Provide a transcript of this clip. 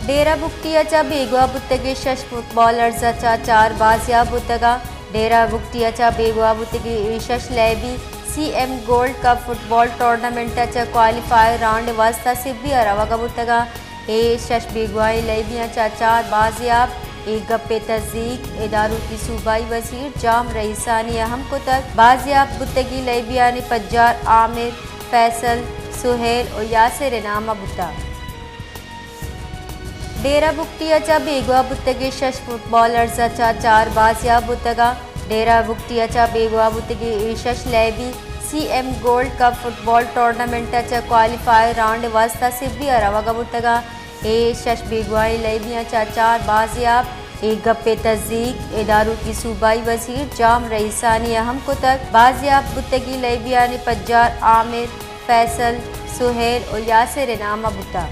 डेरा बुक्टियाचा बेगवा बुत्तगे शश फुटबॉलर्सचा 4 बाजियाब बुत्तगा डेरा बुक्टियाचा बेगवा बुत्तगे शश लैबी CM गोल्ड कप फुटबॉल टूर्नामेंटचा क्वालिफायर राउंड वास्ता सिब्बी अरवगा बुत्तगा ए शश बेगवाई लैबियाचा 4 बाजियाब एक गप्पे तस्दीक इदारों की सूबाई वजीर जाम रईसानी अहम कुतक बाजियाब बुत्तगी लैबिया ने पज्जार आमिर फैसल सुहेल और यासिर नामा बुत्ता डेरा बुक्टियाचा बेगवा बुत्तगे शश फुटबॉलर्सचा 4 बाजियाब बुत्तगा डेरा बुक्टियाचा बेगवा बुत्तगे शश लैबी CM गोल्ड कप फुटबॉल टूर्नामेंटचा क्वालिफायर राउंड वास्ता सिब्बी अरवगा बुत्तगा ए शश बेगवाई लैबियाचा 4 बाजियाब एक गप्पे तस्दीक इदारों की सूबाई वजीर जाम रईसानी अहम कुतक बाजियाब बुत्तगी लैबिया ने पज्जार आमिर फैसल सुहेल और यासिर नामा बुत्ता।